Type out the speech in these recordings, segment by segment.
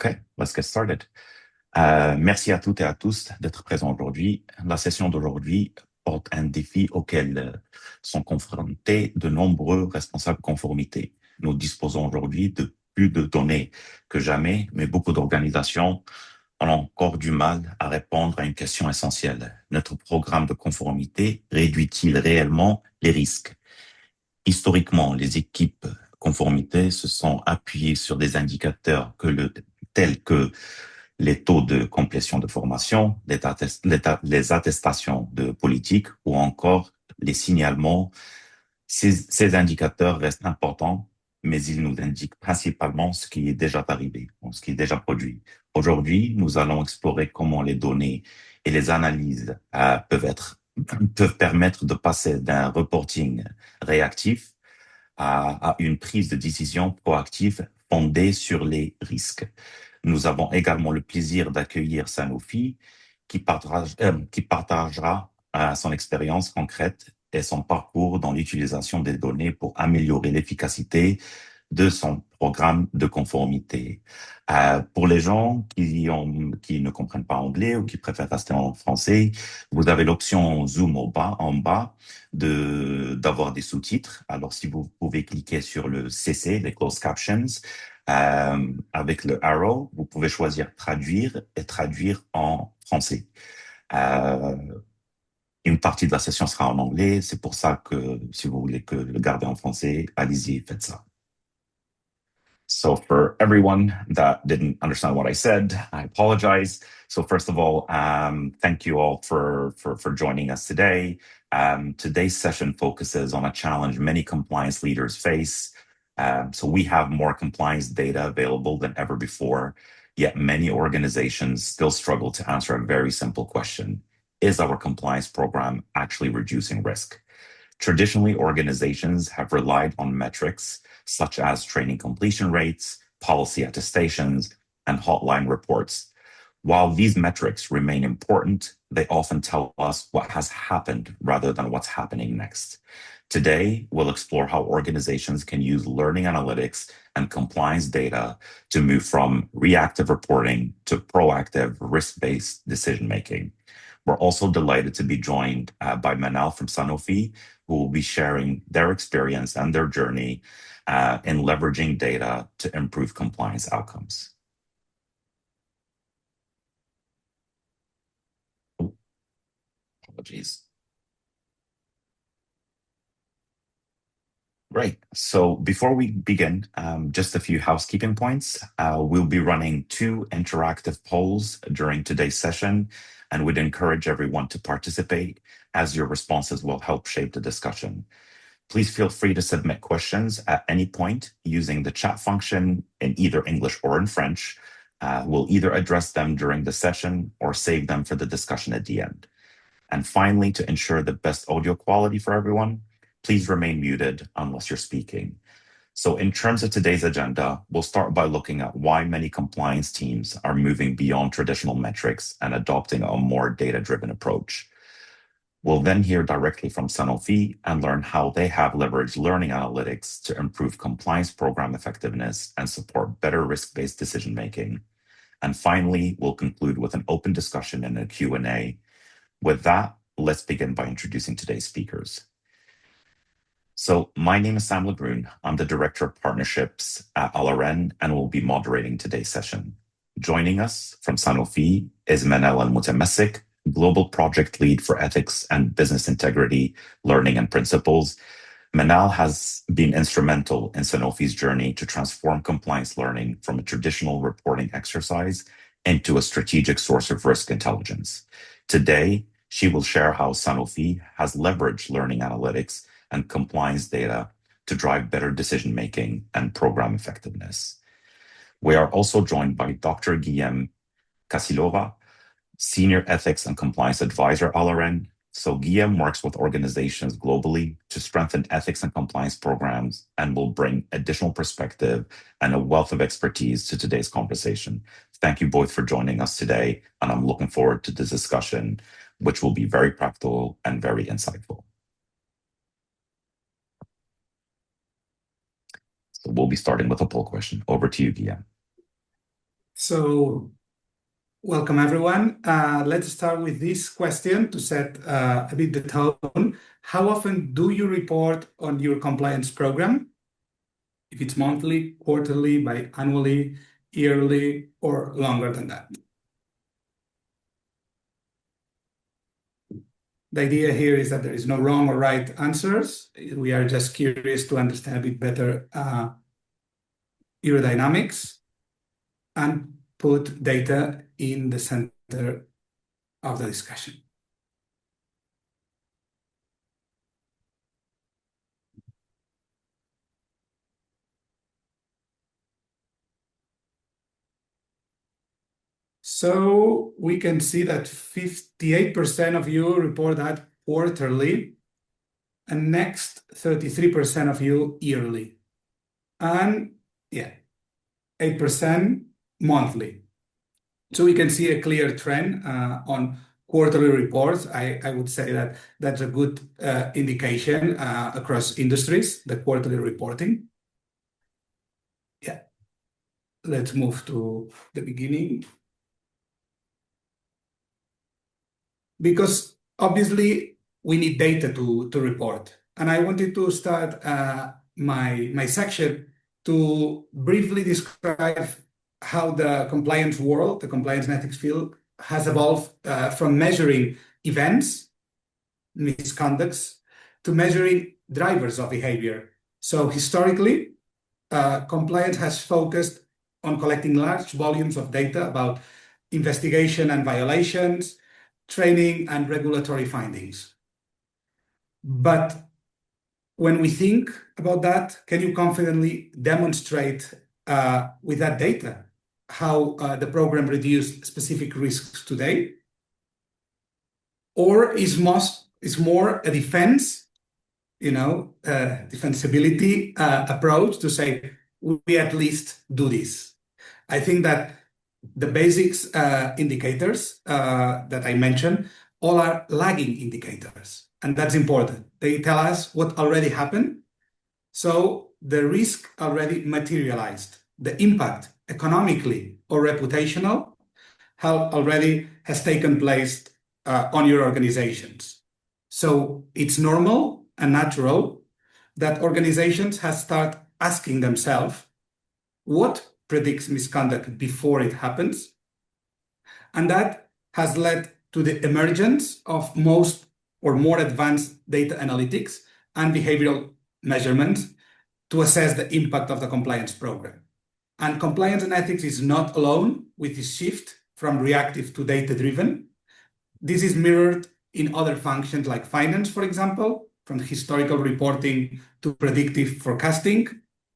Okay, let's get started. Merci à toutes et à tous d'être présents aujourd'hui. La session d'aujourd'hui porte un défi auquel sont confrontés de nombreux responsables conformité. Nous disposons aujourd'hui de plus de données que jamais, mais beaucoup d'organisations ont encore du mal à répondre à une question essentielle. Notre programme de conformité réduit-il réellement les risques? Historiquement, les équipes conformité se sont appuyées sur des indicateurs tels que les taux de complétion de formation, les attestations de politique ou encore les signalements. Ces indicateurs restent importants, mais ils nous indiquent principalement ce qui est déjà arrivé, ou ce qui est déjà produit. Aujourd'hui, nous allons explorer comment les données et les analyses peuvent permettre de passer d'un reporting réactif à une prise de décision proactive fondée sur les risques. Nous avons également le plaisir d'accueillir Sanofi qui partagera son expérience concrète et son parcours dans l'utilisation des données pour améliorer l'efficacité de son programme de conformité. Pour les gens qui ne comprennent pas anglais ou qui préfèrent rester en français, vous avez l'option Zoom en bas d'avoir des sous-titres. Alors, si vous pouvez cliquer sur le CC, les closed captions, avec le arrow, vous pouvez choisir traduire et traduire en français. Une partie de la session sera en anglais. C'est pour ça que si vous voulez que le garder en français, allez-y, faites ça. So for everyone that didn't understand what I said, I apologize. So first of all, thank you all for joining us today. Today's session focuses on a challenge many compliance leaders face. So we have more compliance data available than ever before, yet many organizations still struggle to answer a very simple question. Is our compliance program actually reducing risk? Traditionally, organizations have relied on metrics such as training completion rates, policy attestations, and hotline reports. While these metrics remain important, they often tell us what has happened rather than what's happening next. Today, we'll explore how organizations can use learning analytics and compliance data to move from reactive reporting to proactive risk-based decision-making. We're also delighted to be joined by Manal from Sanofi, who will be sharing their experience and their journey in leveraging data to improve compliance outcomes. Oh, apologies. Great. So before we begin, just a few housekeeping points. We'll be running 2 interactive polls during today's session, and we'd encourage everyone to participate as your responses will help shape the discussion. Please feel free to submit questions at any point using the chat function in either English or in French. We'll either address them during the session or save them for the discussion at the end. And finally, to ensure the best audio quality for everyone, please remain muted unless you're speaking. So in terms of today's agenda, we'll start by looking at why many compliance teams are moving beyond traditional metrics and adopting a more data-driven approach. We'll then hear directly from Sanofi and learn how they have leveraged learning analytics to improve compliance program effectiveness and support better risk-based decision-making. And finally, we'll conclude with an open discussion and a Q&A. With that, let's begin by introducing today's speakers. So my name is Sam Lebrun. I'm the Director of Partnerships at LRN and will be moderating today's session. Joining us from Sanofi is Manal Al-Mutamessik, Global Project Lead for Ethics and Business Integrity, Learning and Principles. Manal has been instrumental in Sanofi's journey to transform compliance learning from a traditional reporting exercise into a strategic source of risk intelligence. Today, she will share how Sanofi has leveraged learning analytics and compliance data to drive better decision-making and program effectiveness. We are also joined by Dr. Guillaume Kasilova, Senior Ethics and Compliance Advisor, LRN. So Guillaume works with organizations globally to strengthen ethics and compliance programs and will bring additional perspective and a wealth of expertise to today's conversation. Thank you both for joining us today, and I'm looking forward to this discussion, which will be very practical and very insightful. So we'll be starting with a poll question. Over to you, Guillaume. So, welcome everyone. Let's start with this question to set a bit the tone. How often do you report on your compliance program? If it's monthly, quarterly, biannually, yearly, or longer than that. The idea here is that there is no wrong or right answers. We are just curious to understand a bit better aerodynamics and put data in the center of the discussion. So we can see that 58% of you report that quarterly, and next 33% of you yearly, and 8% monthly. So we can see a clear trend on quarterly reports. I would say that that's a good indication across industries, the quarterly reporting. Let's move to the beginning. Because obviously we need data to report. And I wanted to start my section to briefly describe how the compliance world, the compliance and ethics field, has evolved from measuring events, misconducts, to measuring drivers of behavior. So historically, compliance has focused on collecting large volumes of data about investigation and violations, training, and regulatory findings. But when we think about that, can you confidently demonstrate with that data how the program reduced specific risks today? Or is more a defense, defensibility approach to say, we at least do this? I think that the basics indicators that I mentioned all are lagging indicators, and that's important. They tell us what already happened, so the risk already materialized. The impact, economically or reputational, already has taken place on your organizations. So it's normal and natural that organizations have started asking themselves what predicts misconduct before it happens. And that has led to the emergence of most or more advanced data analytics and behavioral measurements to assess the impact of the compliance program. And compliance and ethics is not alone with this shift from reactive to data-driven. This is mirrored in other functions like finance, for example, from historical reporting to predictive forecasting,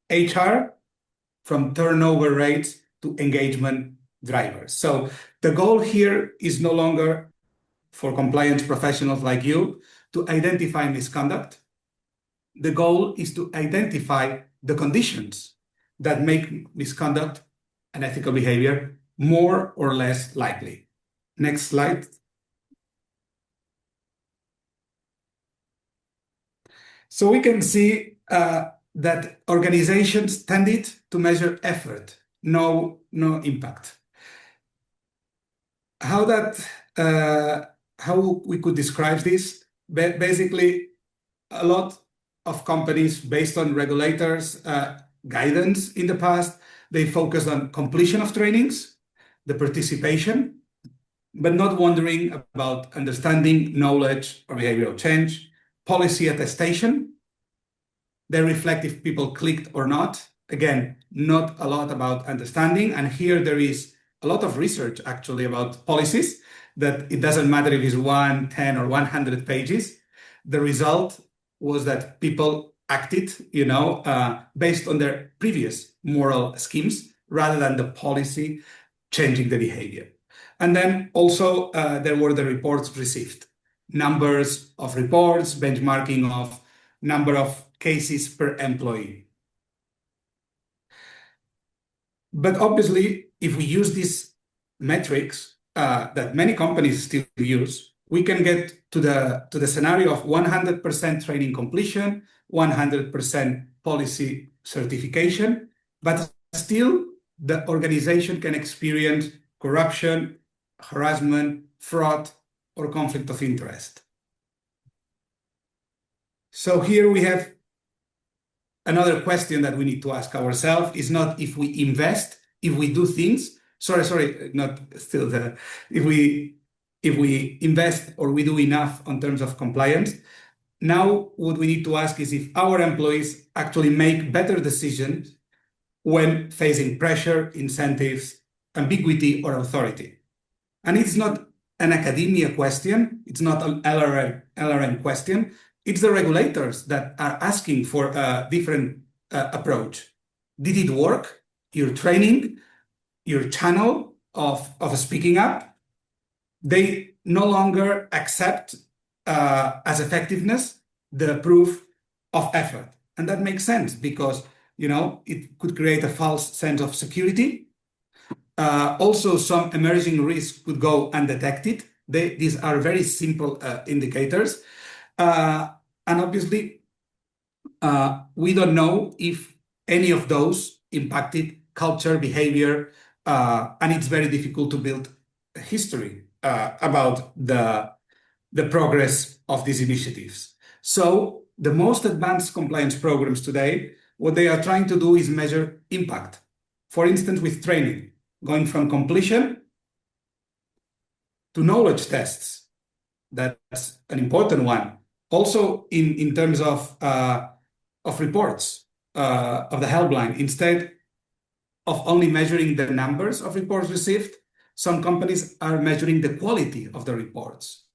HR, from turnover rates to engagement drivers. So the goal here is no longer for compliance professionals like you to identify misconduct. The goal is to identify the conditions that make misconduct and ethical behavior more or less likely. Next slide. So we can see that organizations tended to measure effort, no impact. How we could describe this? Basically, a lot of companies, based on regulators' guidance in the past, they focused on completion of trainings, the participation, but not wondering about understanding, knowledge, or behavioral change, policy attestation. They reflect if people clicked or not. Again, not a lot about understanding. And here there is a lot of research actually about policies, that it doesn't matter if it's 1, 10, or 100 pages. The result was that people acted, based on their previous moral schemes rather than the policy changing the behavior. And then also there were the reports received. Numbers of reports, benchmarking of number of cases per employee. But obviously, if we use these metrics that many companies still use, we can get to the scenario of 100% training completion, 100% policy certification, but still the organization can experience corruption, harassment, fraud, or conflict of interest. So here we have another question that we need to ask ourselves is not if we invest, if we do things. Not still the if we invest or we do enough on terms of compliance. Now, what we need to ask is if our employees actually make better decisions when facing pressure, incentives, ambiguity, or authority. And it's not an academia question, it's not an LRM question, it's the regulators that are asking for a different approach. Did it work? Your training, your channel of speaking up, they no longer accept as effectiveness the proof of effort. And that makes sense because it could create a false sense of security. Also, some emerging risks could go undetected. These are very simple indicators. And obviously, we don't know if any of those impacted culture, behavior, and it's very difficult to build a history about the progress of these initiatives. So the most advanced compliance programs today, what they are trying to do is measure impact. For instance, with training, going from completion to knowledge tests. That's an important one. Also, in terms of reports of the helpline, instead of only measuring the numbers of reports received, some companies are measuring the quality of the reports.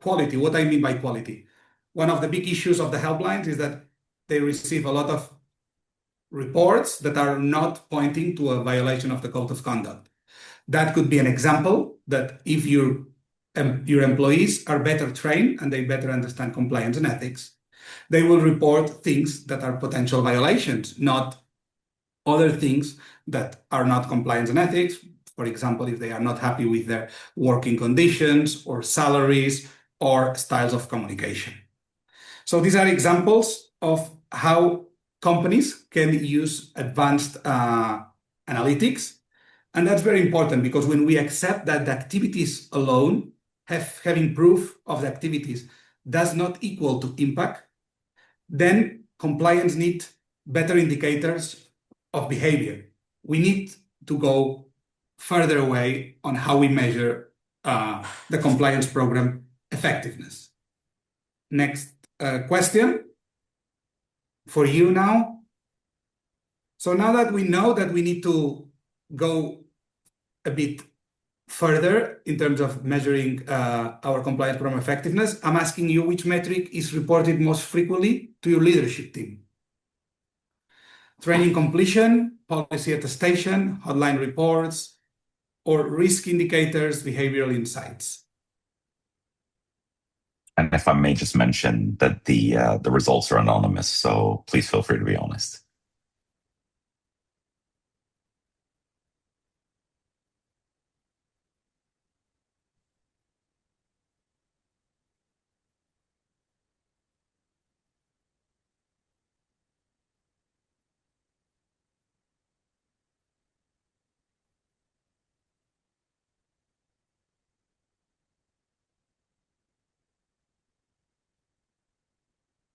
Quality, what I mean by quality. One of the big issues of the helplines is that they receive a lot of reports that are not pointing to a violation of the code of conduct. That could be an example that if your employees are better trained and they better understand compliance and ethics, they will report things that are potential violations, not other things that are not compliance and ethics. For example, if they are not happy with their working conditions or salaries or styles of communication. So these are examples of how companies can use advanced analytics. And that's very important because when we accept that the activities alone, having proof of the activities does not equal to impact, then compliance needs better indicators of behavior. We need to go further away on how we measure the compliance program effectiveness. Next question for you now. So now that we know that we need to go a bit further in terms of measuring our compliance program effectiveness, I'm asking you which metric is reported most frequently to your leadership team. Training completion, policy attestation, hotline reports, or risk indicators, behavioral insights. And if I may just mention that the results are anonymous, so please feel free to be honest.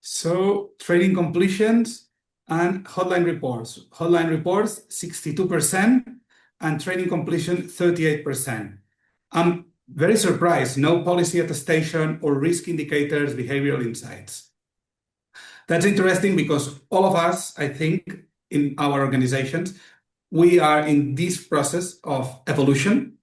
So training completions and hotline reports. Hotline reports, 62%, and training completion, 38%. I'm very surprised, no policy attestation or risk indicators, behavioral insights. That's interesting because all of us, I think, in our organizations, we are in this process of evolution,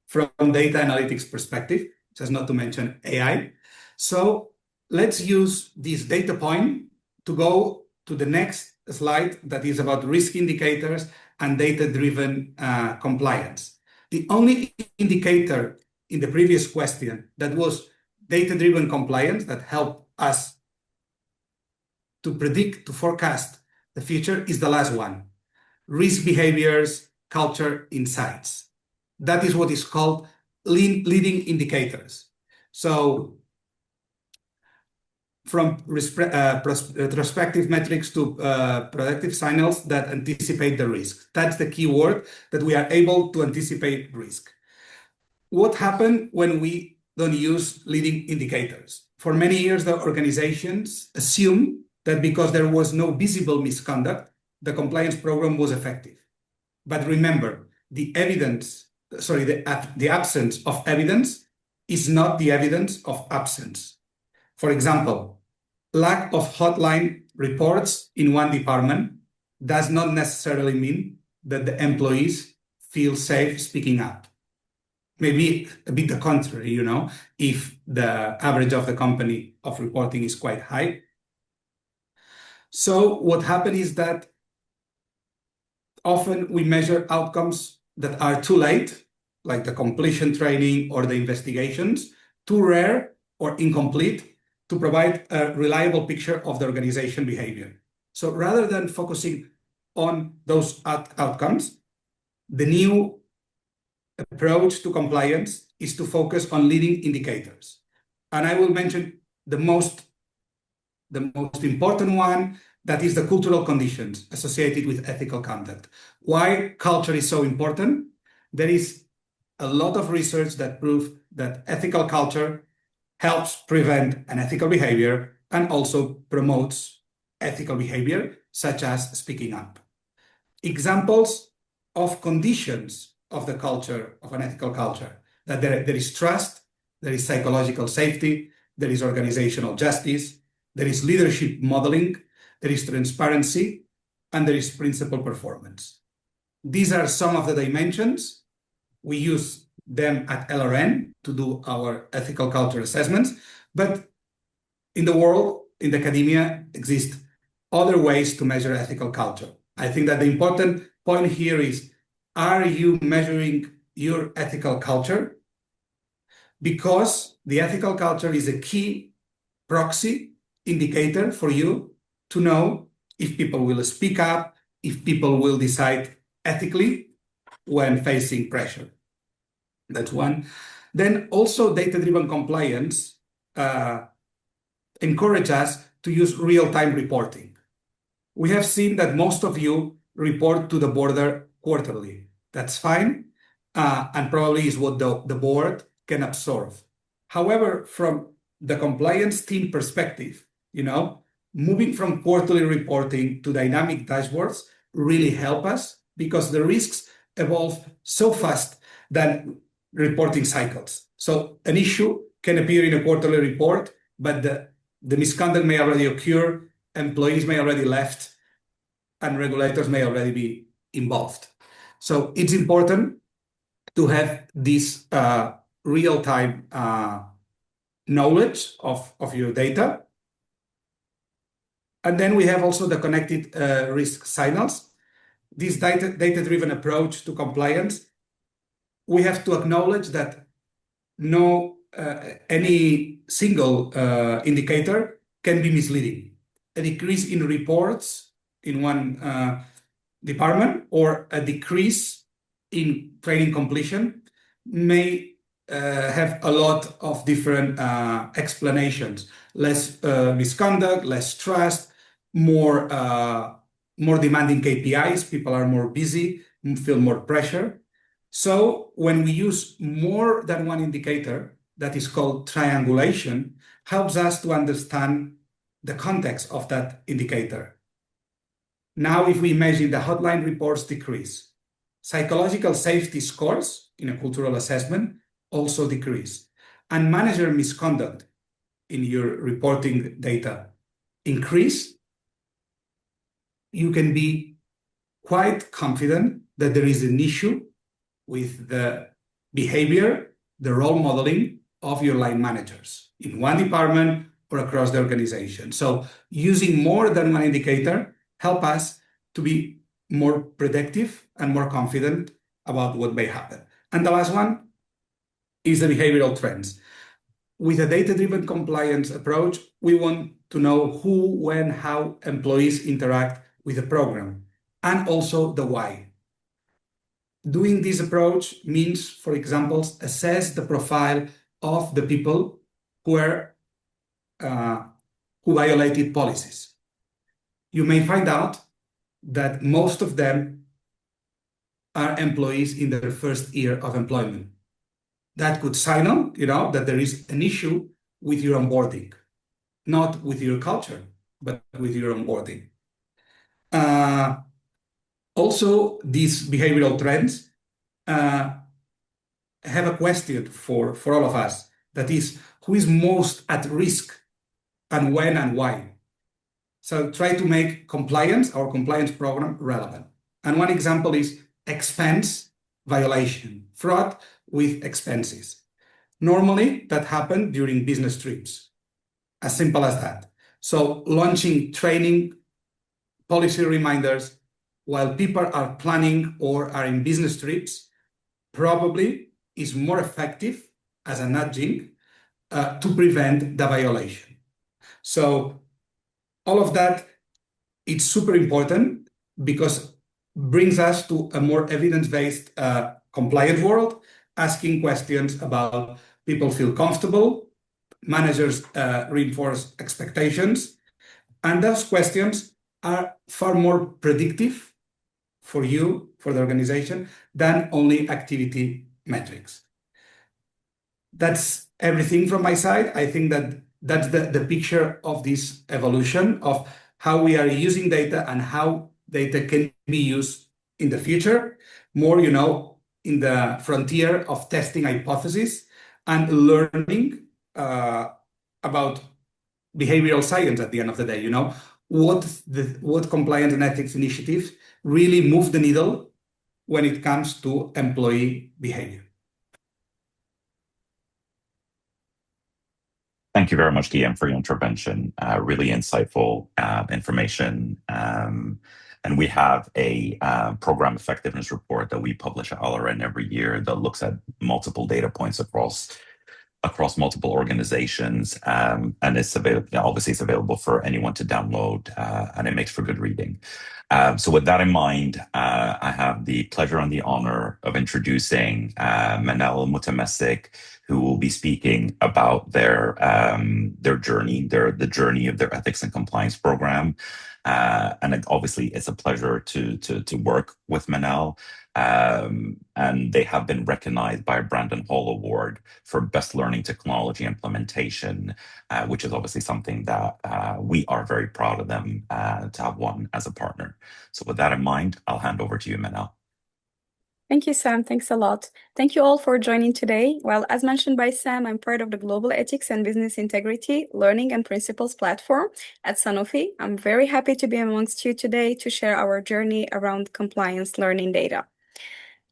from data analytics perspective, just not to mention AI. So let's use this data point to go to the next slide that is about risk indicators and data-driven compliance. The only indicator in the previous question that was data-driven compliance that helped us to predict, to forecast the future is the last one. Risk behaviors, culture, insights. That is what is called leading indicators. So from retrospective metrics to predictive signals that anticipate the risk. That's the key word, that we are able to anticipate risk. What happened when we don't use leading indicators? For many years, the organizations assumed that because there was no visible misconduct, the compliance program was effective. But remember, the absence of evidence is not the evidence of absence. For example, lack of hotline reports in one department does not necessarily mean that the employees feel safe speaking up. Maybe a bit the contrary, if the average of the company of reporting is quite high. So what happened is that often we measure outcomes that are too late, like the completion training or the investigations, too rare or incomplete to provide a reliable picture of the organization behavior. So rather than focusing on those outcomes, the new approach to compliance is to focus on leading indicators. And I will mention the most important one, that is the cultural conditions associated with ethical conduct. Why culture is so important? There is a lot of research that proves that ethical culture helps prevent unethical behavior and also promotes ethical behavior, such as speaking up. Examples of conditions of the culture, of an ethical culture, that there is trust, there is psychological safety, there is organizational justice, there is leadership modeling, there is transparency, and there is principal performance. These are some of the dimensions. We use them at LRN to do our ethical culture assessments, but in the world, in the academia, exist other ways to measure ethical culture. I think that the important point here is, are you measuring your ethical culture? Because the ethical culture is a key proxy indicator for you to know if people will speak up, if people will decide ethically when facing pressure. That's one. Then also data-driven compliance encourage us to use real-time reporting. We have seen that most of you report to the board quarterly. That's fine, and probably is what the board can absorb. However, from the compliance team perspective, moving from quarterly reporting to dynamic dashboards really help us, because the risks evolve so fast than reporting cycles. So an issue can appear in a quarterly report, but the misconduct may already occur, employees may already left, and regulators may already be involved. So it's important to have this real-time knowledge of your data. And then we have also the connected risk signals. This data-driven approach to compliance, we have to acknowledge that any single indicator can be misleading. A decrease in reports in one department or a decrease in training completion may have a lot of different explanations. Less misconduct, less trust, more demanding KPIs, people are more busy, feel more pressure. So when we use more than one indicator, that is called triangulation, helps us to understand the context of that indicator. Now, if we imagine the hotline reports decrease, psychological safety scores in a cultural assessment also decrease, and manager misconduct in your reporting data increase, you can be quite confident that there is an issue with the behavior, the role modeling of your line managers in one department or across the organization. So using more than one indicator help us to be more predictive and more confident about what may happen. And the last one is the behavioral trends. With a data-driven compliance approach, we want to know who, when, how employees interact with the program, and also the why. Doing this approach means, for example, assess the profile of the people who who violated policies. You may find out that most of them are employees in their first year of employment. That could sign on, that there is an issue with your onboarding, not with your culture, but with your onboarding. Also, these behavioral trends have a question for all of us. That is, who is most at risk and when and why? So try to make our compliance program relevant. And one example is expense violation, fraud with expenses. Normally, that happens during business trips. As simple as that. So launching training policy reminders while people are planning or are in business trips probably is more effective as a nudging to prevent the violation. So all of that, it's super important because brings us to a more evidence-based compliant world, asking questions about people feel comfortable, managers reinforce expectations, and those questions are far more predictive for you, for the organization, than only activity metrics. That's everything from my side. I think that's the picture of this evolution of how we are using data and how data can be used in the future, more, in the frontier of testing hypotheses and learning about behavioral science at the end of the day, what compliance and ethics initiatives really move the needle when it comes to employee behavior. Thank you very much, Guillaume, for your intervention. Really insightful information. And we have a program effectiveness report that we publish at LRN every year that looks at multiple data points across multiple organizations, and it's available. Obviously, it's available for anyone to download, and it makes for good reading. So with that in mind, I have the pleasure and the honor of introducing Manel Mutamesik, who will be speaking about their journey, the journey of their ethics and compliance program. And obviously, it's a pleasure to work with Manel. And they have been recognized by a Brandon Hall Award for Best Learning Technology Implementation, which is obviously something that we are very proud of them to have won as a partner. So with that in mind, I'll hand over to you, Manel. Thank you, Sam. Thanks a lot. Thank you all for joining today. Well, as mentioned by Sam, I'm part of the Global Ethics and Business Integrity Learning and Principles platform at Sanofi. I'm very happy to be amongst you today to share our journey around compliance learning data.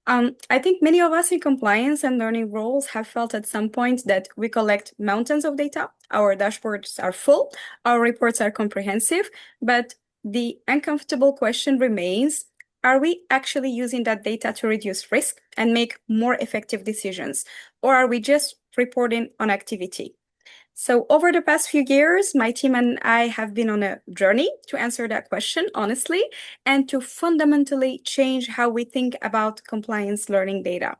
I think many of us in compliance and learning roles have felt at some point that we collect mountains of data. Our dashboards are full, our reports are comprehensive, but the uncomfortable question remains, are we actually using that data to reduce risk and make more effective decisions? Or are we just reporting on activity? So over the past few years, my team and I have been on a journey to answer that question honestly and to fundamentally change how we think about compliance learning data.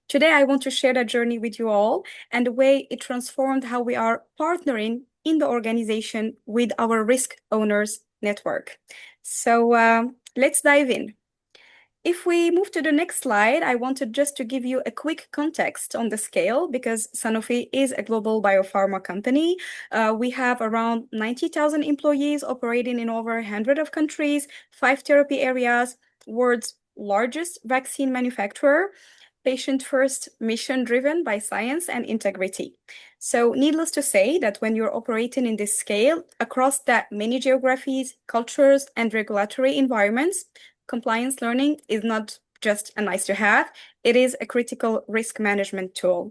Today, I want to share that journey with you all and the way it transformed how we are partnering in the organization with our risk owners network. So let's dive in. If we move to the next slide, I wanted just to give you a quick context on the scale because Sanofi is a global biopharma company. We have around 90,000 employees operating in over 100 of countries, 5 therapy areas, world's largest vaccine manufacturer, patient-first, mission-driven by science and integrity. So needless to say that when you're operating in this scale across that many geographies, cultures, and regulatory environments, compliance learning is not just a nice to have, it is a critical risk management tool.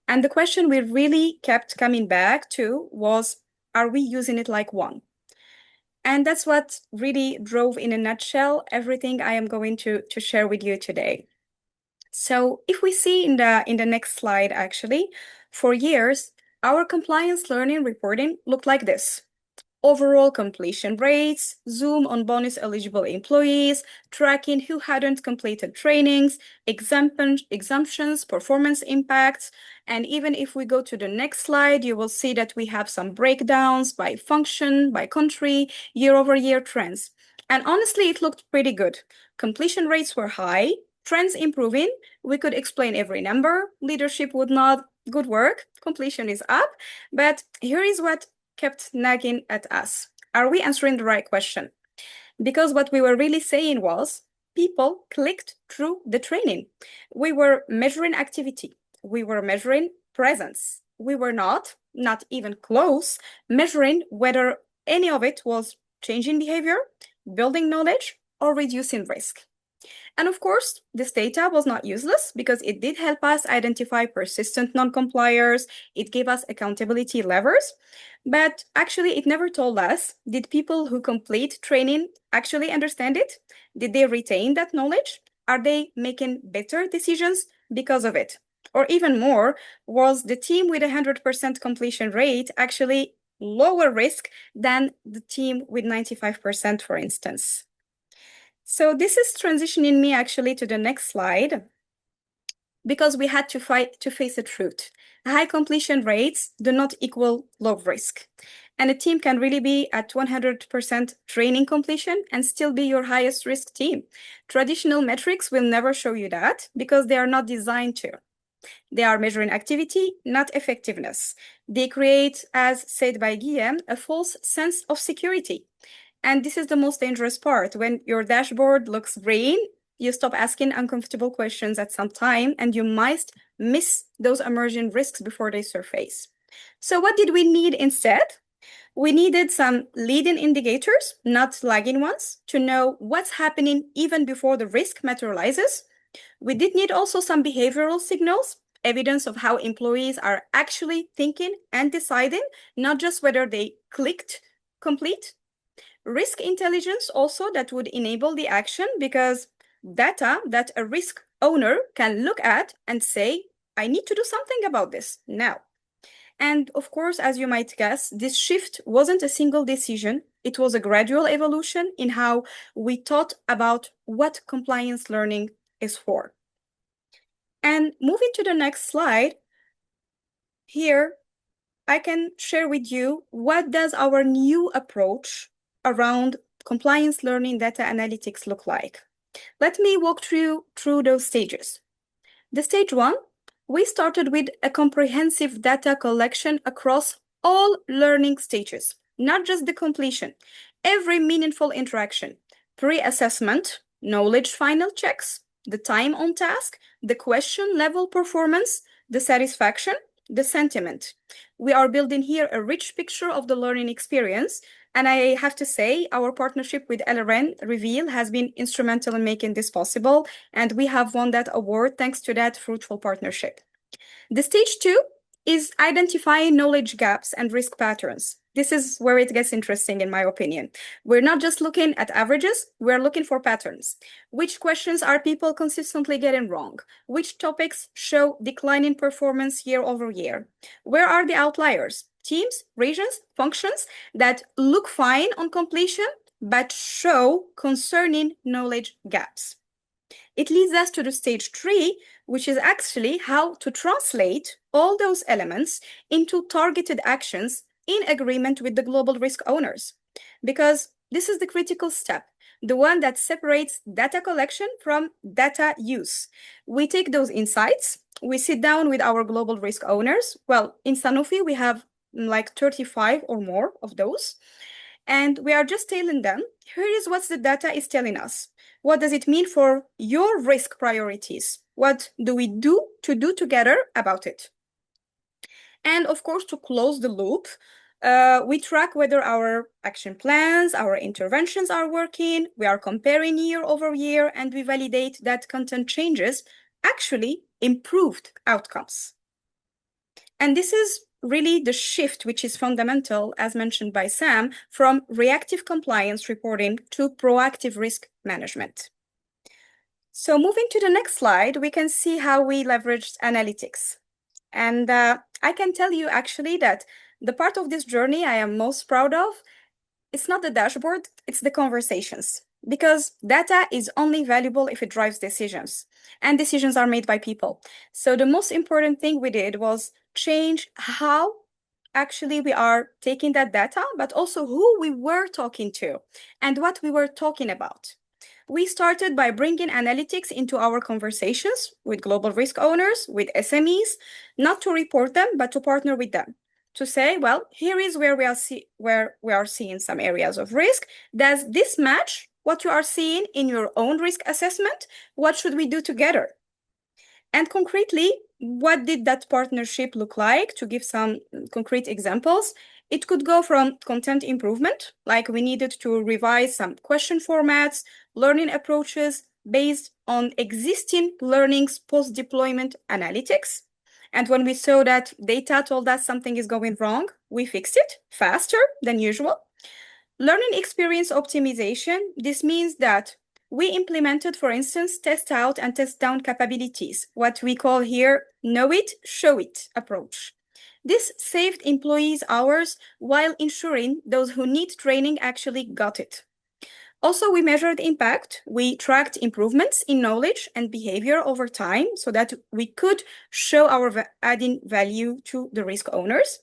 And the question we really kept coming back to was, are we using it like one? And that's what really drove in a nutshell everything I am going to share with you today. So if we see in the next slide, actually, for years, our compliance learning reporting looked like this. overall completion rates, zoom on bonus eligible employees, tracking who hadn't completed trainings, exemptions, performance impacts. And even if we go to the next slide, you will see that we have some breakdowns by function, by country, year-over-year trends. And honestly, it looked pretty good. Completion rates were high, trends improving. We could explain every number. Leadership would nod, good work, completion is up. But here is what kept nagging at us. Are we answering the right question? Because what we were really saying was people clicked through the training. We were measuring activity. We were measuring presence. We were not even close, measuring whether any of it was changing behavior, building knowledge, or reducing risk. And of course, this data was not useless because it did help us identify persistent non-compliers. It gave us accountability levers, but actually it never told us, did people who complete training actually understand it? Did they retain that knowledge? Are they making better decisions because of it? Or even more, was the team with 100% completion rate actually lower risk than the team with 95%, for instance? So this is transitioning me actually to the next slide, because we had to face the truth. High completion rates do not equal low risk. And a team can really be at 100% training completion and still be your highest risk team. Traditional metrics will never show you that because they are not designed to. They are measuring activity, not effectiveness. They create, as said by Guillaume, a false sense of security. And this is the most dangerous part. When your dashboard looks green, you stop asking uncomfortable questions at some time, and you might miss those emerging risks before they surface. So what did we need instead? We needed some leading indicators, not lagging ones, to know what's happening even before the risk materializes. We did need also some behavioral signals, evidence of how employees are actually thinking and deciding, not just whether they clicked complete. Risk intelligence also that would enable the action, because data that a risk owner can look at and say, I need to do something about this now. And of course, as you might guess, this shift wasn't a single decision. It was a gradual evolution in how we thought about what compliance learning is for. And moving to the next slide, here I can share with you what does our new approach around compliance learning data analytics look like. Let me walk through those stages. The stage one, we started with a comprehensive data collection across all learning stages, not just the completion, every meaningful interaction, pre-assessment, knowledge final checks, the time on task, the question level performance, the satisfaction, the sentiment. We are building here a rich picture of the learning experience. And I have to say, our partnership with LRN Reveal has been instrumental in making this possible. And we have won that award thanks to that fruitful partnership. The stage two is identifying knowledge gaps and risk patterns. This is where it gets interesting, in my opinion. We're not just looking at averages, we're looking for patterns. Which questions are people consistently getting wrong? Which topics show declining performance year over year? Where are the outliers? Teams, regions, functions that look fine on completion, but show concerning knowledge gaps. It leads us to the stage three, which is actually how to translate all those elements into targeted actions in agreement with the global risk owners. Because this is the critical step, the one that separates data collection from data use. We take those insights, we sit down with our global risk owners. Well, in Sanofi, we have like 35 or more of those. And we are just telling them, here is what the data is telling us. What does it mean for your risk priorities? What do we do together about it? And of course, to close the loop, we track whether our action plans, our interventions are working. We are comparing year over year, and we validate that content changes actually improved outcomes. And this is really the shift, which is fundamental, as mentioned by Sam, from reactive compliance reporting to proactive risk management. So moving to the next slide, we can see how we leveraged analytics. And I can tell you actually that the part of this journey I am most proud of it's not the dashboard, it's the conversations. Because data is only valuable if it drives decisions, and decisions are made by people. So the most important thing we did was change how actually we are taking that data, but also who we were talking to and what we were talking about. We started by bringing analytics into our conversations with global risk owners, with SMEs, not to report them, but to partner with them. To say, well, here is where we are seeing some areas of risk. Does this match what you are seeing in your own risk assessment? What should we do together? And concretely, what did that partnership look like? To give some concrete examples, it could go from content improvement, like we needed to revise some question formats, learning approaches based on existing learnings post-deployment analytics. And when we saw that data told us something is going wrong, we fixed it faster than usual. Learning experience optimization, this means that we implemented, for instance, test out and test down capabilities, what we call here know it, show it approach. This saved employees hours while ensuring those who need training actually got it. Also, we measured impact. We tracked improvements in knowledge and behavior over time so that we could show our adding value to the risk owners.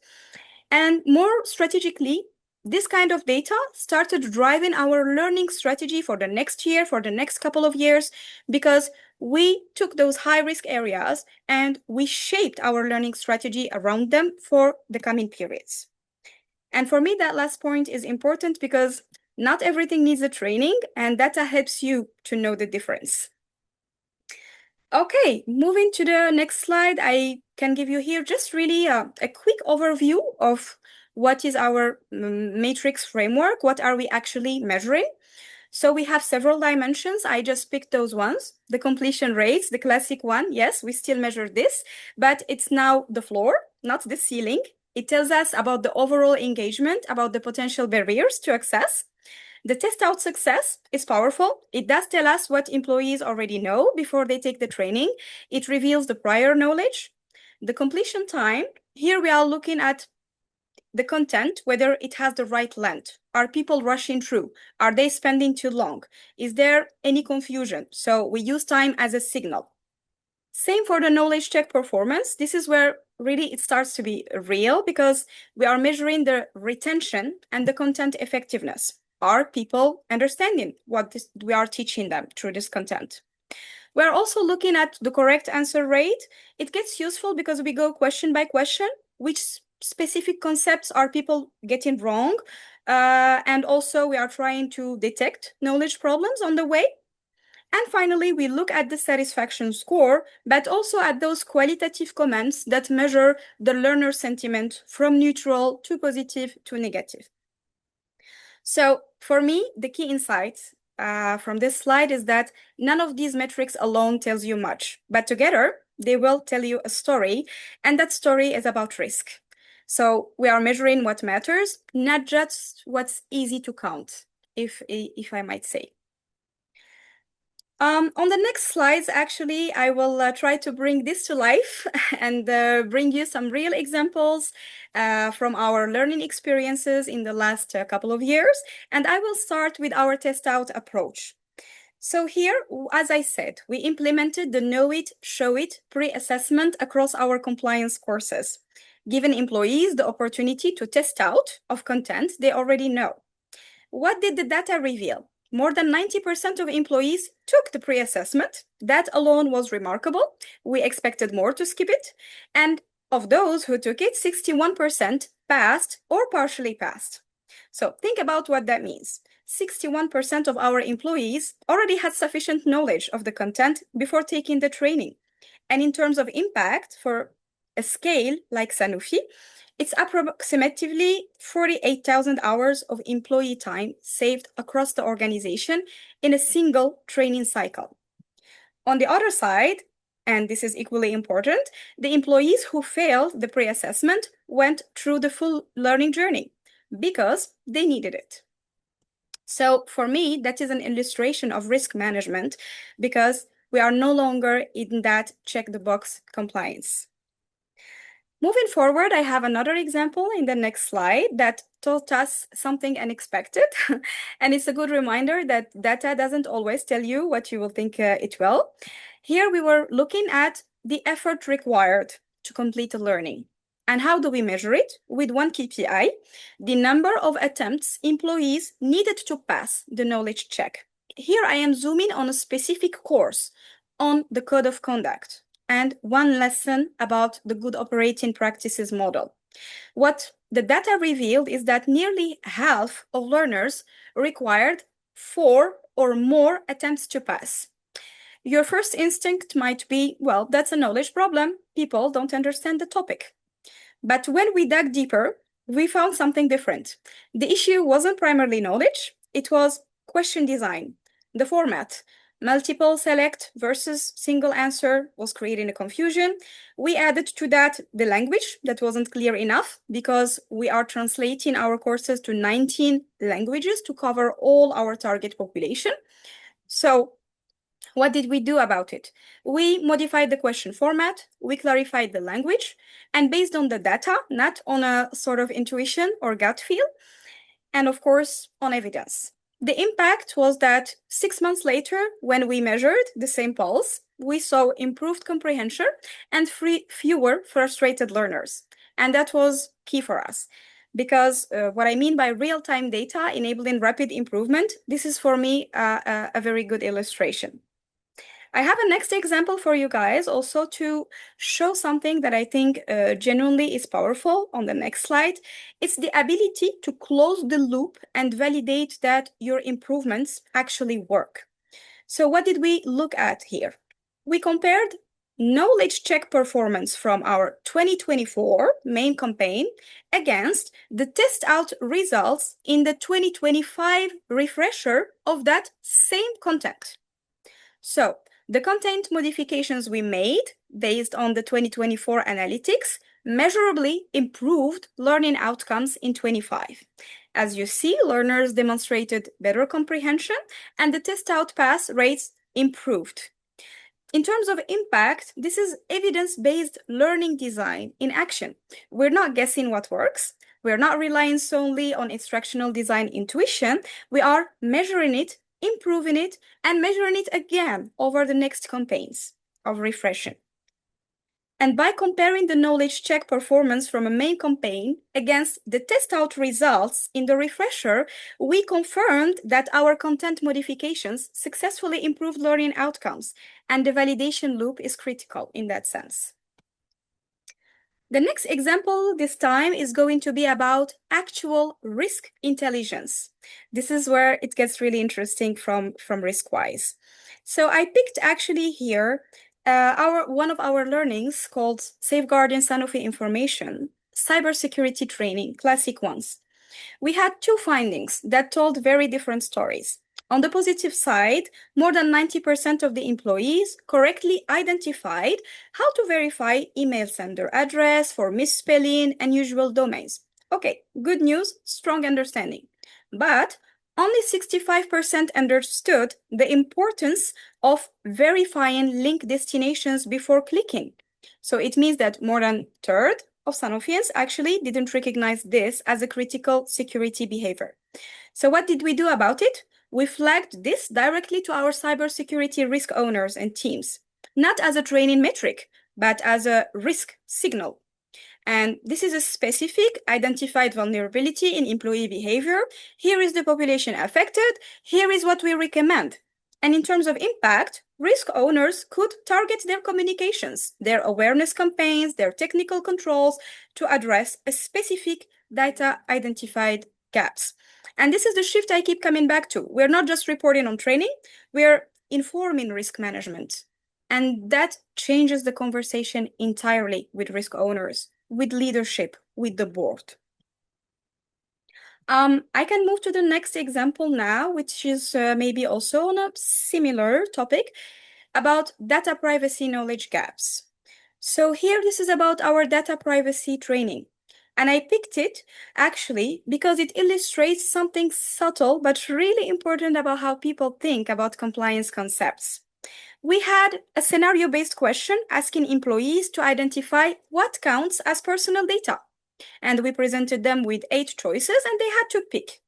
And more strategically, this kind of data started driving our learning strategy for the next year, for the next couple of years, because we took those high-risk areas and we shaped our learning strategy around them for the coming periods. And for me, that last point is important because not everything needs a training, and data helps you to know the difference. Okay, moving to the next slide, I can give you here just really a quick overview of what is our matrix framework, what are we actually measuring. So we have several dimensions. I just picked those ones. The completion rates, the classic one, yes, we still measure this, but it's now the floor, not the ceiling. It tells us about the overall engagement, about the potential barriers to access. The test out success is powerful. It does tell us what employees already know before they take the training. It reveals the prior knowledge. The completion time, here we are looking at the content, whether it has the right length. Are people rushing through? Are they spending too long? Is there any confusion? So we use time as a signal. Same for the knowledge check performance. This is where really it starts to be real because we are measuring the retention and the content effectiveness. Are people understanding what we are teaching them through this content? We're also looking at the correct answer rate. It gets useful because we go question by question, which specific concepts are people getting wrong? And also we are trying to detect knowledge problems on the way. And finally, we look at the satisfaction score, but also at those qualitative comments that measure the learner sentiment from neutral to positive to negative. So for me, the key insight from this slide is that none of these metrics alone tells you much, but together they will tell you a story, and that story is about risk. So we are measuring what matters, not just what's easy to count, if I might say. On the next slides, actually, I will try to bring this to life and bring you some real examples from our learning experiences in the last couple of years. And I will start with our test out approach. So here, as I said, we implemented the know it, show it pre-assessment across our compliance courses, giving employees the opportunity to test out of content they already know. What did the data reveal? More than 90% of employees took the pre-assessment. That alone was remarkable. We expected more to skip it. And of those who took it, 61% passed or partially passed. So think about what that means. 61% of our employees already had sufficient knowledge of the content before taking the training. And in terms of impact, for a scale like Sanofi, it's approximately 48,000 hours of employee time saved across the organization in a single training cycle. On the other side, and this is equally important, the employees who failed the pre-assessment went through the full learning journey because they needed it. So for me, that is an illustration of risk management because we are no longer in that check the box compliance. Moving forward, I have another example in the next slide that taught us something unexpected. And it's a good reminder that data doesn't always tell you what you will think it will. Here we were looking at the effort required to complete a learning. And how do we measure it? With one KPI, the number of attempts employees needed to pass the knowledge check. Here I am zooming on a specific course on the code of conduct and one lesson about the good operating practices model. What the data revealed is that nearly half of learners required 4 or more attempts to pass. Your first instinct might be, well, that's a knowledge problem. People don't understand the topic. But when we dug deeper, we found something different. The issue wasn't primarily knowledge, it was question design, the format. Multiple select versus single answer was creating a confusion. We added to that the language that wasn't clear enough because we are translating our courses to 19 languages to cover all our target population. So what did we do about it? We modified the question format, we clarified the language, and based on the data, not on a sort of intuition or gut feel, and of course, on evidence. The impact was that 6 months later, when we measured the same polls, we saw improved comprehension and fewer frustrated learners. And that was key for us. Because what I mean by real-time data enabling rapid improvement, this is for me a very good illustration. I have a next example for you guys also to show something that I think genuinely is powerful on the next slide. It's the ability to close the loop and validate that your improvements actually work. So what did we look at here? We compared knowledge check performance from our 2024 main campaign against the test out results in the 2025 refresher of that same content. So the content modifications we made based on the 2024 analytics measurably improved learning outcomes in 25. As you see, learners demonstrated better comprehension and the test out pass rates improved. In terms of impact, this is evidence-based learning design in action. We're not guessing what works. We're not relying solely on instructional design intuition. We are measuring it, improving it, and measuring it again over the next campaigns of refreshing. And by comparing the knowledge check performance from a main campaign against the test out results in the refresher, we confirmed that our content modifications successfully improved learning outcomes, and the validation loop is critical in that sense. The next example this time is going to be about actual risk intelligence. This is where it gets really interesting from risk-wise. So I picked actually here one of our learnings called Safeguarding Sanofi Information, cybersecurity training, classic ones. We had 2 findings that told very different stories. On the positive side, more than 90% of the employees correctly identified how to verify email sender address for misspelling and usual domains. Okay, good news, strong understanding. But only 65% understood the importance of verifying link destinations before clicking. So it means that more than a third of Sanofians actually didn't recognize this as a critical security behavior. So what did we do about it? We flagged this directly to our cybersecurity risk owners and teams, not as a training metric, but as a risk signal. And this is a specific identified vulnerability in employee behavior. Here is the population affected. Here is what we recommend. And in terms of impact, risk owners could target their communications, their awareness campaigns, their technical controls to address a specific data identified gaps. And this is the shift I keep coming back to. We're not just reporting on training, we're informing risk management. And that changes the conversation entirely with risk owners, with leadership, with the board. I can move to the next example now, which is maybe also on a similar topic about data privacy knowledge gaps. So here, this is about our data privacy training. And I picked it actually because it illustrates something subtle but really important about how people think about compliance concepts. We had a scenario-based question asking employees to identify what counts as personal data. And we presented them with 8 choices and they had to pick.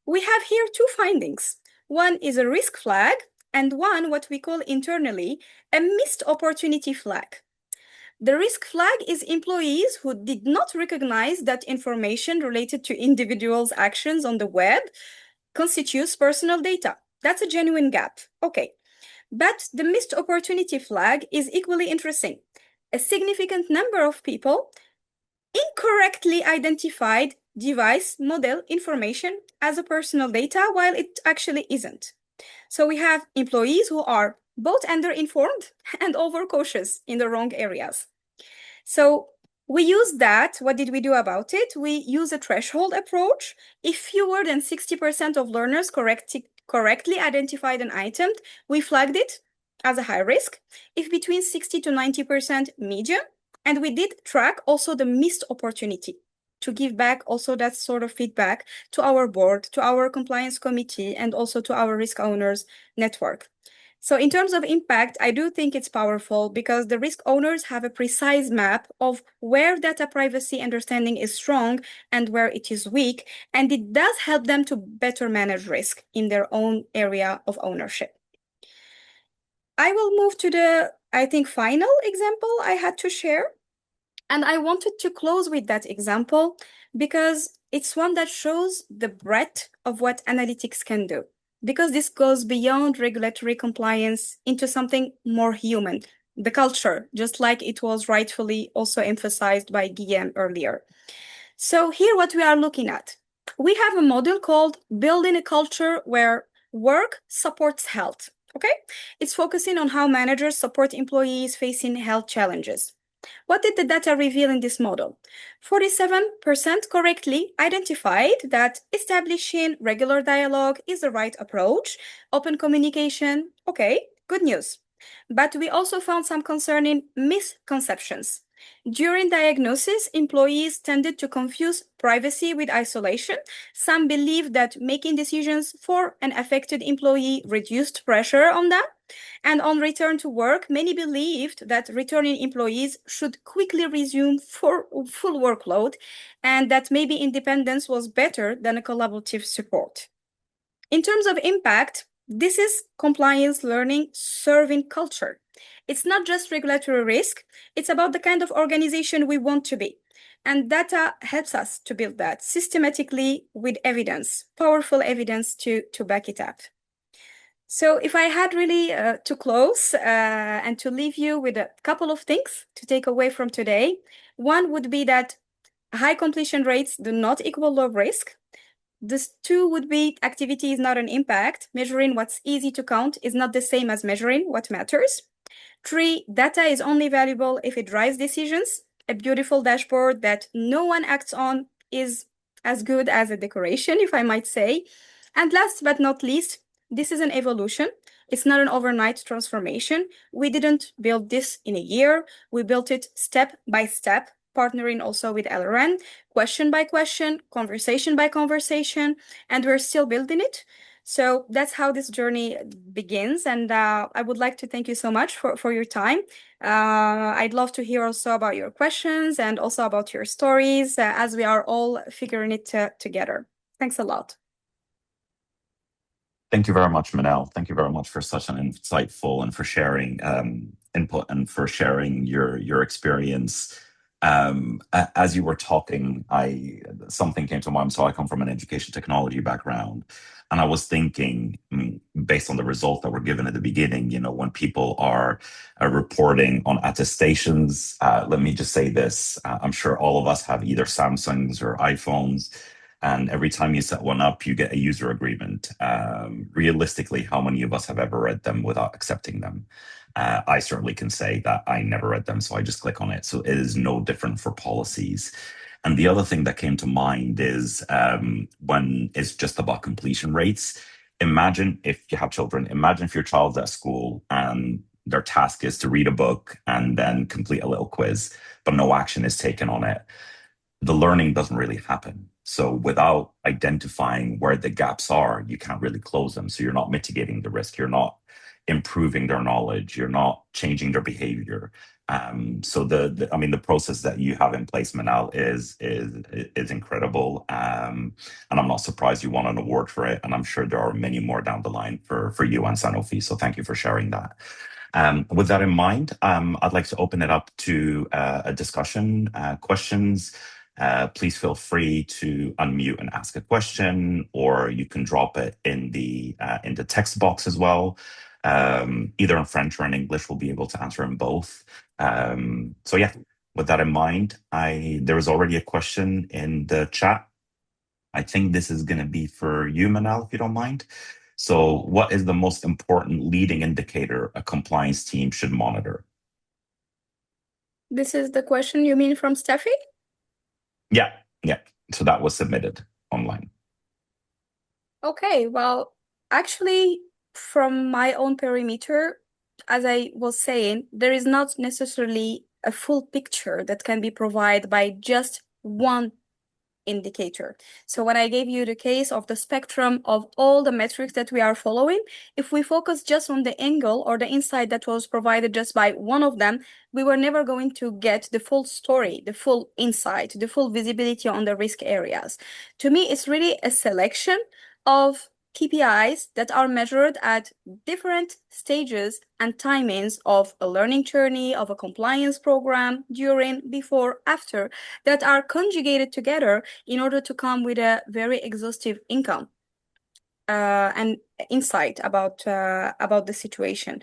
We have here 2 findings. One is a risk flag and one, what we call internally, a missed opportunity flag. The risk flag is employees who did not recognize that information related to individuals' actions on the web constitutes personal data. That's a genuine gap. Okay. But the missed opportunity flag is equally interesting. A significant number of people incorrectly identified device model information as a personal data while it actually isn't. So we have employees who are both underinformed and overcautious in the wrong areas. So we use that. What did we do about it? We use a threshold approach. If fewer than 60% of learners correctly identified an item, we flagged it as a high risk. If between 60 to 90%, medium. And we did track also the missed opportunity to give back also that sort of feedback to our board, to our compliance committee, and also to our risk owners network. So in terms of impact, I do think it's powerful because the risk owners have a precise map of where data privacy understanding is strong and where it is weak, and it does help them to better manage risk in their own area of ownership. I will move to the, I think, final example I had to share. And I wanted to close with that example because it's one that shows the breadth of what analytics can do. Because this goes beyond regulatory compliance into something more human, the culture, just like it was rightfully also emphasized by Guillaume earlier. So here what we are looking at, we have a model called building a culture where work supports health, okay? It's focusing on how managers support employees facing health challenges. What did the data reveal in this model? 47% correctly identified that establishing regular dialogue is the right approach. Open communication, okay, good news. But we also found some concerning misconceptions. During diagnosis, employees tended to confuse privacy with isolation. Some believed that making decisions for an affected employee reduced pressure on them. And on return to work, many believed that returning employees should quickly resume for full workload and that maybe independence was better than a collaborative support. In terms of impact, this is compliance learning serving culture. It's not just regulatory risk, it's about the kind of organization we want to be. And data helps us to build that systematically with evidence, powerful evidence to back it up. So if I had really to close and to leave you with a couple of things to take away from today, one would be that high completion rates do not equal low risk. This 2 would be activity is not an impact. Measuring what's easy to count is not the same as measuring what matters. 3, data is only valuable if it drives decisions. A beautiful dashboard that no one acts on is as good as a decoration, if I might say. And last but not least, this is an evolution. It's not an overnight transformation. We didn't build this in a year. We built it step by step, partnering also with LRN, question by question, conversation by conversation, and we're still building it. So that's how this journey begins. And I would like to thank you so much for your time. I'd love to hear also about your questions and also about your stories as we are all figuring it together. Thanks a lot. Thank you very much, Manel. Thank you very much for such an insightful and for sharing input and for sharing your experience. As you were talking, something came to mind. So I come from an education technology background, and I was thinking, based on the result that were given at the beginning, when people are reporting on attestations, let me just say this: I'm sure all of us have either Samsungs or iPhones. And every time you set one up, you get a user agreement. Realistically, how many of us have ever read them without accepting them? I certainly can say that I never read them, so I just click on it. So it is no different for policies. And the other thing that came to mind is when it's just about completion rates. Imagine if you have children, imagine if your child's at school and their task is to read a book and then complete a little quiz, but no action is taken on it. The learning doesn't really happen. So without identifying where the gaps are, you can't really close them. So you're not mitigating the risk. You're not improving their knowledge. You're not changing their behavior. So the process that you have in place, Manal, is incredible. And I'm not surprised you won an award for it. And I'm sure there are many more down the line for you and Sanofi. So thank you for sharing that. With that in mind, I'd like to open it up to a discussion, questions. Please feel free to unmute and ask a question, or you can drop it in the text box as well. Either in French or in English, we'll be able to answer in both. So yeah, with that in mind, there is already a question in the chat. I think this is going to be for you, Manal, if you don't mind. So what is the most important leading indicator a compliance team should monitor? This is the question you mean from Steffi? Yeah. So that was submitted online. Okay, well, actually, from my own perimeter, as I was saying, there is not necessarily a full picture that can be provided by just one indicator. So when I gave you the case of the spectrum of all the metrics that we are following, if we focus just on the angle or the insight that was provided just by one of them, we were never going to get the full story, the full insight, the full visibility on the risk areas. To me, it's really a selection of KPIs that are measured at different stages and timings of a learning journey, of a compliance program, during, before, after, that are conjugated together in order to come with a very exhaustive income and insight about the situation.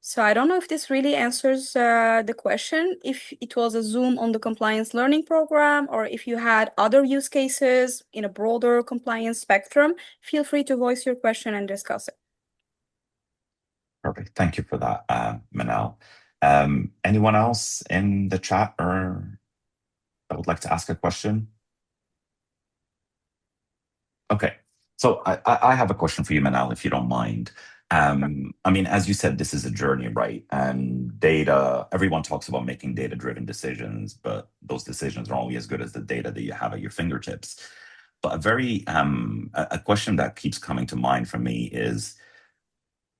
So I don't know if this really answers the question, if it was a zoom on the compliance learning program, or if you had other use cases in a broader compliance spectrum. Feel free to voice your question and discuss it. Perfect. Thank you for that, Manal. Anyone else in the chat or that would like to ask a question? Okay. So I have a question for you, Manal, if you don't mind. I mean, as you said, this is a journey, right? And data, everyone talks about making data-driven decisions, but those decisions are only as good as the data that you have at your fingertips. But a question that keeps coming to mind for me is,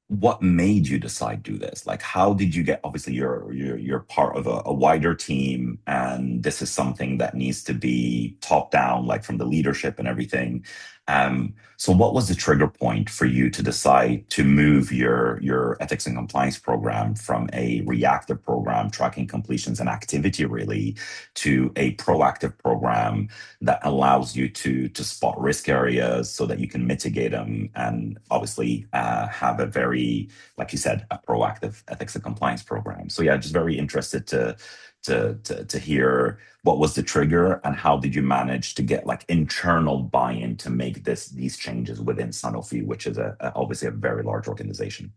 what made you decide to do this? Like, how did you get, obviously you're part of a wider team, and this is something that needs to be top down, like from the leadership and everything. So what was the trigger point for you to decide to move your ethics and compliance program from a reactive program tracking completions and activity really to a proactive program that allows you to spot risk areas so that you can mitigate them, and obviously have a very, like you said, a proactive ethics and compliance program? So yeah, just very interested to hear what was the trigger and how did you manage to get like internal buy-in to make these changes within Sanofi, which is obviously a very large organization.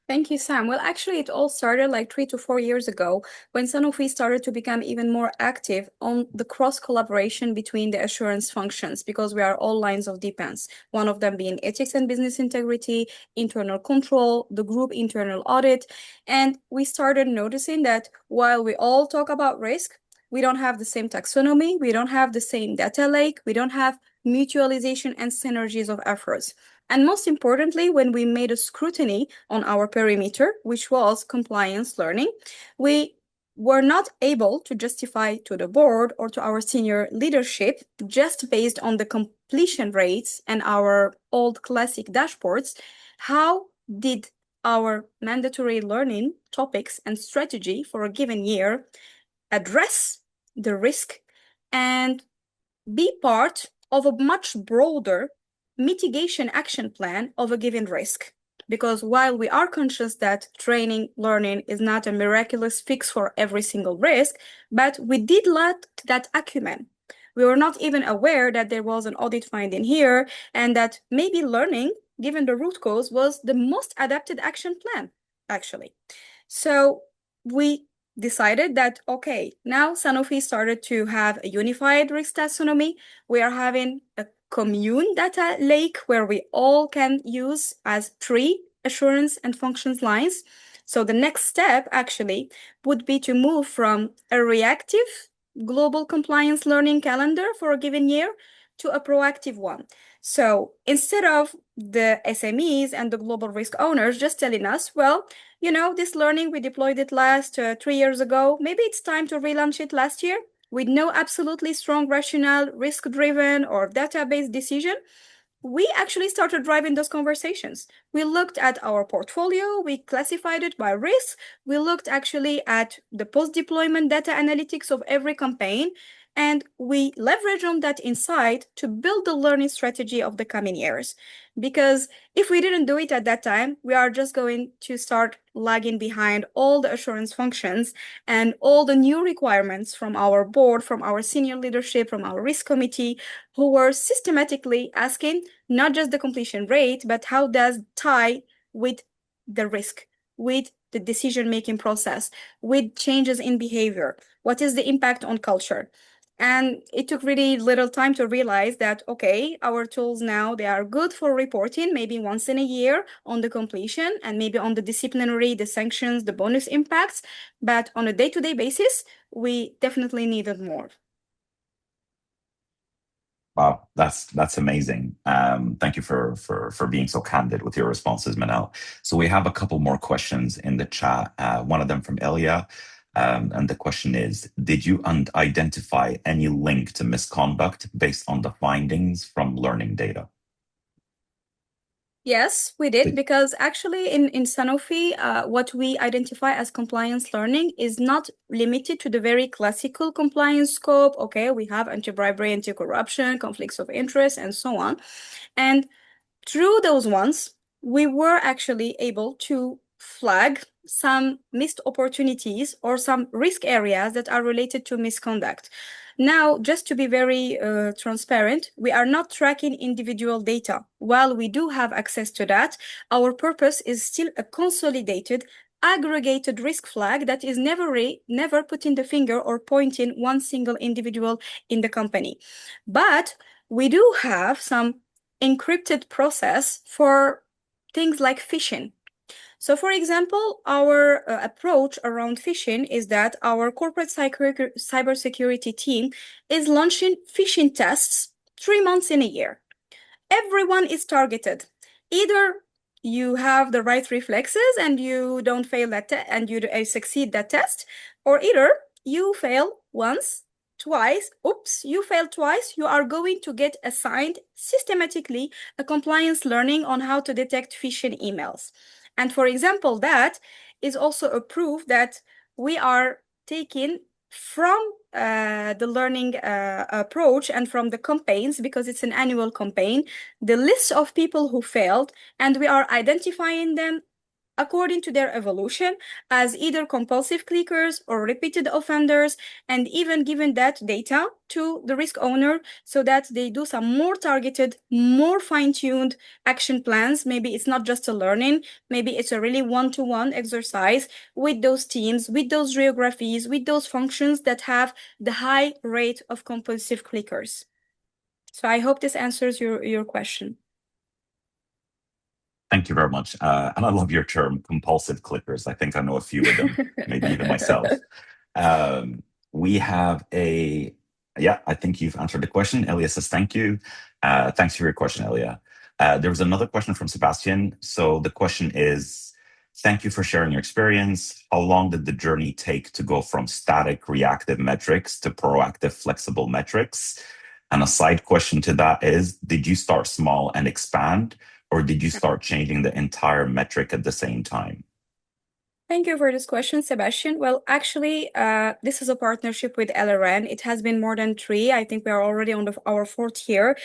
Thank you, Sam. Well, actually, it all started like 3 to 4 years ago when Sanofi started to become even more active on the cross-collaboration between the assurance functions, because we are all lines of defense, one of them being ethics and business integrity, internal control, the group internal audit. And we started noticing that while we all talk about risk, we don't have the same taxonomy, we don't have the same data lake, we don't have mutualization and synergies of efforts. And most importantly, when we made a scrutiny on our perimeter, which was compliance learning, we were not able to justify to the board or to our senior leadership, just based on the completion rates and our old classic dashboards, how did our mandatory learning topics and strategy for a given year address the risk and be part of a much broader mitigation action plan of a given risk. Because while we are conscious that training, learning is not a miraculous fix for every single risk, but we did lack that acumen. We were not even aware that there was an audit finding here, and that maybe learning, given the root cause, was the most adapted action plan, actually. So we decided that, okay, now Sanofi started to have a unified risk taxonomy. We are having a commune data lake where we all can use as 3 assurance and functions lines. So the next step actually would be to move from a reactive global compliance learning calendar for a given year to a proactive one. So instead of the SMEs and the global risk owners just telling us, well, you know, this learning, we deployed it last 3 years ago. Maybe it's time to relaunch it last year with no absolutely strong rationale, risk-driven or database decision. We actually started driving those conversations. We looked at our portfolio, we classified it by risk, we looked actually at the post-deployment data analytics of every campaign, and we leverage on that insight to build the learning strategy of the coming years. Because if we didn't do it at that time, we are just going to start lagging behind all the assurance functions and all the new requirements from our board, from our senior leadership, from our risk committee, who were systematically asking not just the completion rate, but how does tie with the risk, with the decision-making process, with changes in behavior? What is the impact on culture? And it took really little time to realize that, okay, our tools now, they are good for reporting maybe once in a year on the completion and maybe on the disciplinary, the sanctions, the bonus impacts. But on a day-to-day basis, we definitely needed more. Wow, that's amazing. Thank you for being so candid with your responses, Manal. So we have a couple more questions in the chat. One of them from Elia, and the question is: did you identify any link to misconduct based on the findings from learning data? Yes, we did, because actually in Sanofi, what we identify as compliance learning is not limited to the very classical compliance scope. Okay, we have anti-bribery, anti-corruption, conflicts of interest, and so on. And through those ones, we were actually able to flag some missed opportunities or some risk areas that are related to misconduct. Now, just to be very transparent, we are not tracking individual data. While we do have access to that, our purpose is still a consolidated, aggregated risk flag that is never putting the finger or pointing one single individual in the company. But we do have some encrypted process for things like phishing. So, for example, our approach around phishing is that our corporate cybersecurity team is launching phishing tests 3 months in a year. Everyone is targeted. Either you have the right reflexes and you don't fail that and you succeed that test, or either you fail once, twice, oops, you failed twice, you are going to get assigned systematically a compliance learning on how to detect phishing emails. And for example, that is also a proof that we are taking from the learning approach and from the campaigns, because it's an annual campaign, the list of people who failed, and we are identifying them according to their evolution as either compulsive clickers or repeated offenders, and even giving that data to the risk owner so that they do some more targeted, more fine-tuned action plans. Maybe it's not just a learning, maybe it's a really one-to-one exercise with those teams, with those geographies, with those functions that have the high rate of compulsive clickers. So I hope this answers your question. Thank you very much. And I love your term, compulsive clickers. I think I know a few of them, maybe even myself. We have I think you've answered the question. Elia says, thank you. Thanks for your question, Elia. There was another question from Sebastian. So the question is, thank you for sharing your experience. How long did the journey take to go from static reactive metrics to proactive flexible metrics? And a side question to that is, did you start small and expand, or did you start changing the entire metric at the same time? Thank you for this question, Sebastian. Well, actually, this is a partnership with LRN. It has been more than 3. I think we are already on our 4th year,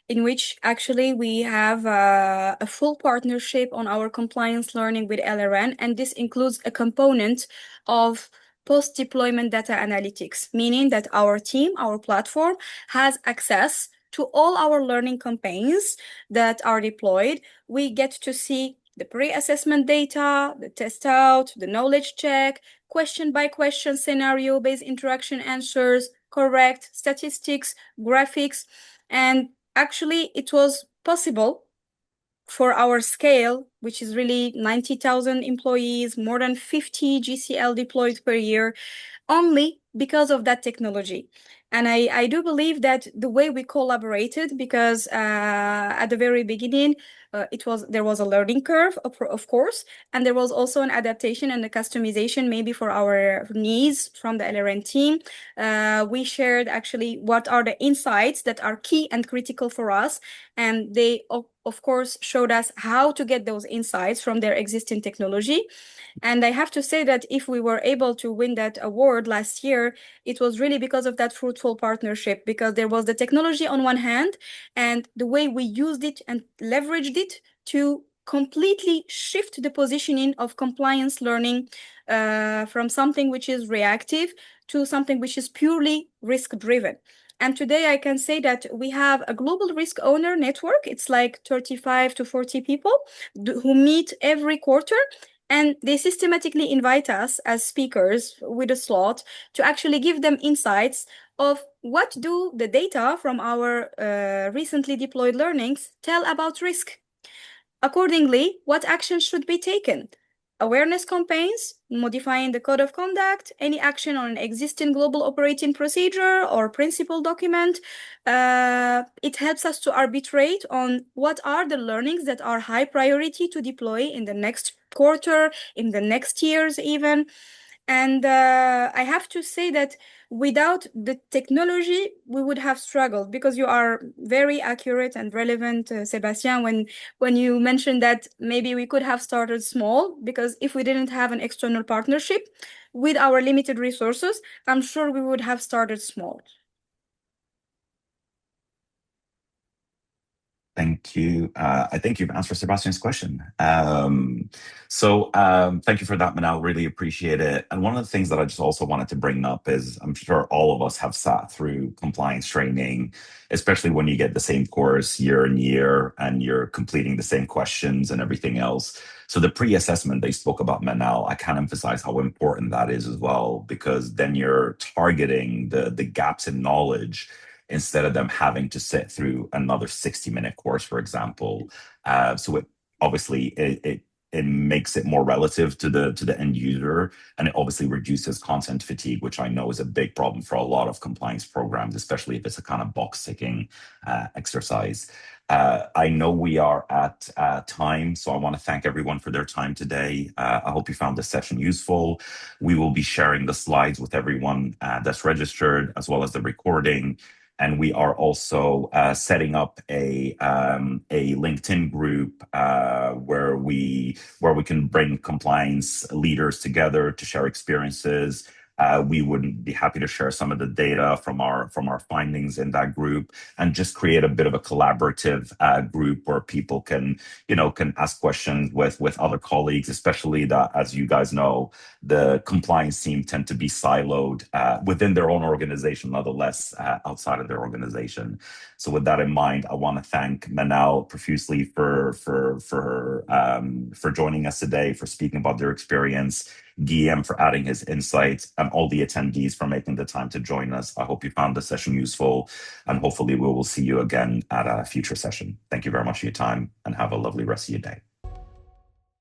in which actually we have a full partnership on our compliance learning with LRN. And this includes a component of post-deployment data analytics, meaning that our team, our platform, has access to all our learning campaigns that are deployed. We get to see the pre-assessment data, the test out, the knowledge check, question by question, scenario-based interaction answers, correct statistics, graphics. And actually, it was possible for our scale, which is really 90,000 employees, more than 50 GCL deployed per year, only because of that technology. And I do believe that the way we collaborated, because at the very beginning, there was a learning curve, of course, and there was also an adaptation and a customization maybe for our needs from the LRN team. We shared actually what are the insights that are key and critical for us, and they of course showed us how to get those insights from their existing technology. And I have to say that if we were able to win that award last year, it was really because of that fruitful partnership, because there was the technology on one hand and the way we used it and leveraged it to completely shift the positioning of compliance learning from something which is reactive to something which is purely risk driven. And today I can say that we have a global risk owner network. It's like 35 to 40 people who meet every quarter, and they systematically invite us as speakers with a slot to actually give them insights of what do the data from our recently deployed learnings tell about risk. Accordingly, what actions should be taken? Awareness campaigns, modifying the code of conduct, any action on an existing global operating procedure or principle document. It helps us to arbitrate on what are the learnings that are high priority to deploy in the next quarter, in the next years even. And I have to say that without the technology, we would have struggled, because you are very accurate and relevant, Sebastian, when you mentioned that maybe we could have started small, because if we didn't have an external partnership with our limited resources, I'm sure we would have started small. Thank you. I think you've answered Sebastian's question. Thank you for that, Manal. Really appreciate it. And one of the things that I just also wanted to bring up is I'm sure all of us have sat through compliance training, especially when you get the same course year and year and you're completing the same questions and everything else. So the pre-assessment they spoke about, Manal, I can't emphasize how important that is as well, because then you're targeting the gaps in knowledge instead of them having to sit through another 60-minute course, for example. So it obviously it makes it more relative to the end user, and it obviously reduces content fatigue, which I know is a big problem for a lot of compliance programs, especially if it's a kind of box ticking exercise. I know we are at time, so I want to thank everyone for their time today. I hope you found this session useful. We will be sharing the slides with everyone that's registered, as well as the recording. And we are also setting up a LinkedIn group where we can bring compliance leaders together to share experiences. We would be happy to share some of the data from our findings in that group, and just create a bit of a collaborative group where people can ask questions with other colleagues, especially that, as you guys know, the compliance team tend to be siloed within their own organization, nonetheless outside of their organization. So with that in mind, I want to thank Manal profusely for joining us today, for speaking about their experience, Guillaume for adding his insights, and all the attendees for making the time to join us. I hope you found the session useful, and hopefully we will see you again at a future session. Thank you very much for your time, and have a lovely rest of your day.